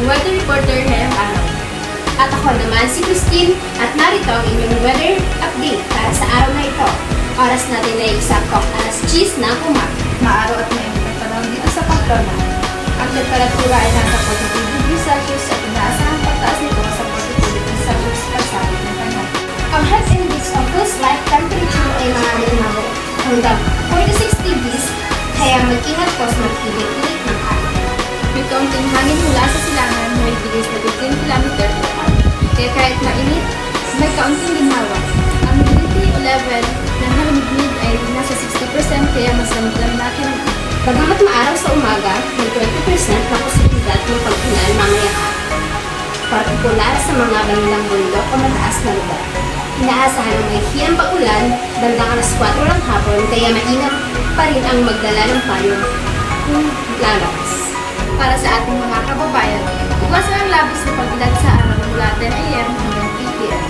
weather reporter ngayong araw. At ako naman si Christine at narito ang inyong weather update para sa araw na ito. Oras natin ay eksakto alas 10 ng umaga. Maaraw at maingit ang panahon dito sa Pamplona. Ang temperatura ay nasa 42 degrees Celsius at inaasahang pagtaas nito sa 42 degrees Celsius pagsapit ng panahon. Ang health index o pulse life temperature ay maaaring umabot hanggang 46 degrees, kaya mag-ingat po sa magpili-pilit ng araw. May kaunting hangin mula sa silangan may bilis na 15 km per hour. Kaya kahit mainit, may kaunting ginhawa. Ang humidity level ng halimig ay nasa 60% kaya mas ramdam natin ang Bagamat maaraw sa umaga, may 20% na posibilidad ng pag-ulan mamaya hapon. Partikular sa mga bandang bundok o mataas na lugar. Inaasahan ng may hiyang pag-ulan bandang alas 4 ng hapon, kaya maingat pa rin ang magdala ng payong kung lalakas. para sa ating mga kababayan. Iwasan ang labis na pagbilat sa araw mula 10 a.m. hanggang 3 p.m.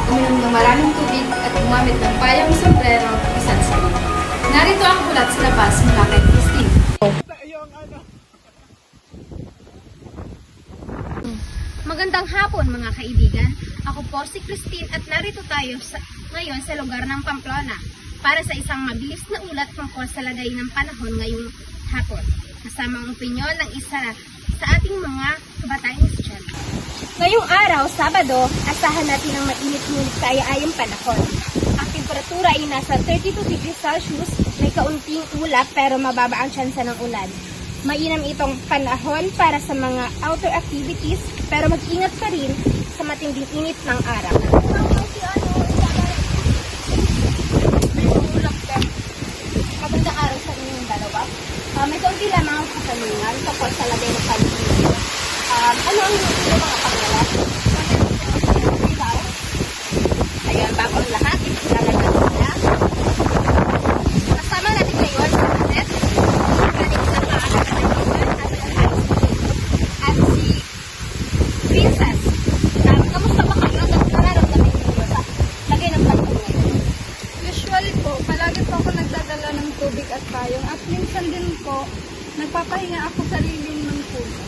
Uminom ng maraming tubig at gumamit ng payong sombrero o sunscreen. Narito ang ulat sa labas mula kay Christine. Magandang hapon mga kaibigan. Ako po si Christine at narito tayo ngayon sa lugar ng Pamplona para sa isang mabilis na ulat tungkol sa lagay ng panahon ngayong hapon. Kasama ang opinyon ng isa sa ating mga kabataang estudyante. Ngayong araw, Sabado, asahan natin ang mainit ngunit kaya-ayang panahon. Ang temperatura ay nasa 32 degrees Celsius, may kaunting ulap pero mababa ang tsansa ng ulan. Mainam itong panahon para sa mga outdoor activities pero mag-ingat pa rin sa matinding init ng araw. Magandang araw sa inyong dalawa. May kaunti lamang ang katanungan tungkol sa lagay ng panahon. Ano ang inyong mga pangalan? Ayan, bago ang lahat, ipaglalagay natin na. Kasama natin ngayon sa Annette, galing sa paalaman at si Princess. Kamusta ba kayo at nararamdaman niyo sa lagay ng panahon ngayon? Usually po, palagi po ako nagdadala ng tubig at payong at minsan din po, nagpapahinga ako sa lilim ng puso.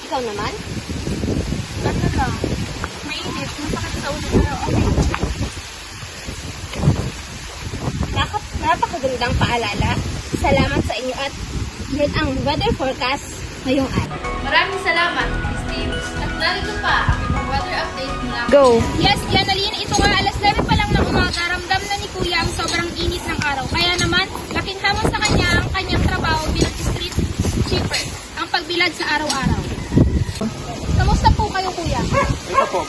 Ikaw naman? Ano lang, mainit, masakit sa ulo pero okay. Napakagandang paalala. Salamat sa inyo at yan ang weather forecast ngayong araw. Maraming salamat, Christine. At narito pa ang ibang weather update mula. Go! Yes, Yanalyn, ito nga alas 11 pa lang ng umaga, ramdam na ni Kuya ang sobrang init ng araw. Kaya naman, laking hamon sa kanya ang kanyang trabaho bilang street sweeper, ang pagbilad sa araw-araw. Kamusta po kayo, Kuya? Ito po,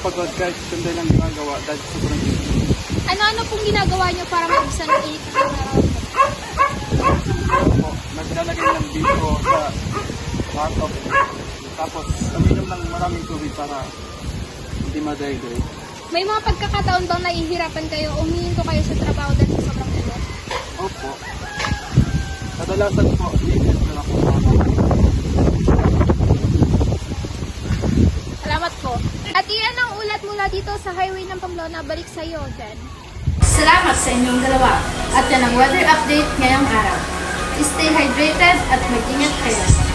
pagod kahit sunday lang ginagawa dahil sobrang init. Ano-ano pong ginagawa niyo para mabuksan ang init ng araw? Po, naglalagay ng biko sa hot of tapos uminom ng maraming tubig para hindi ma-dehydrate. May mga pagkakataon bang nahihirapan kayo o humihinto kayo sa trabaho dahil sa sobrang init? Opo. Kadalasan po, init na ako. Salamat po. At iyan ang ulat mula dito sa highway ng Pamplona. Balik sa iyo, Jen. Salamat sa inyong dalawa. At yan ang weather update ngayong araw. Stay hydrated at mag-ingat kayo.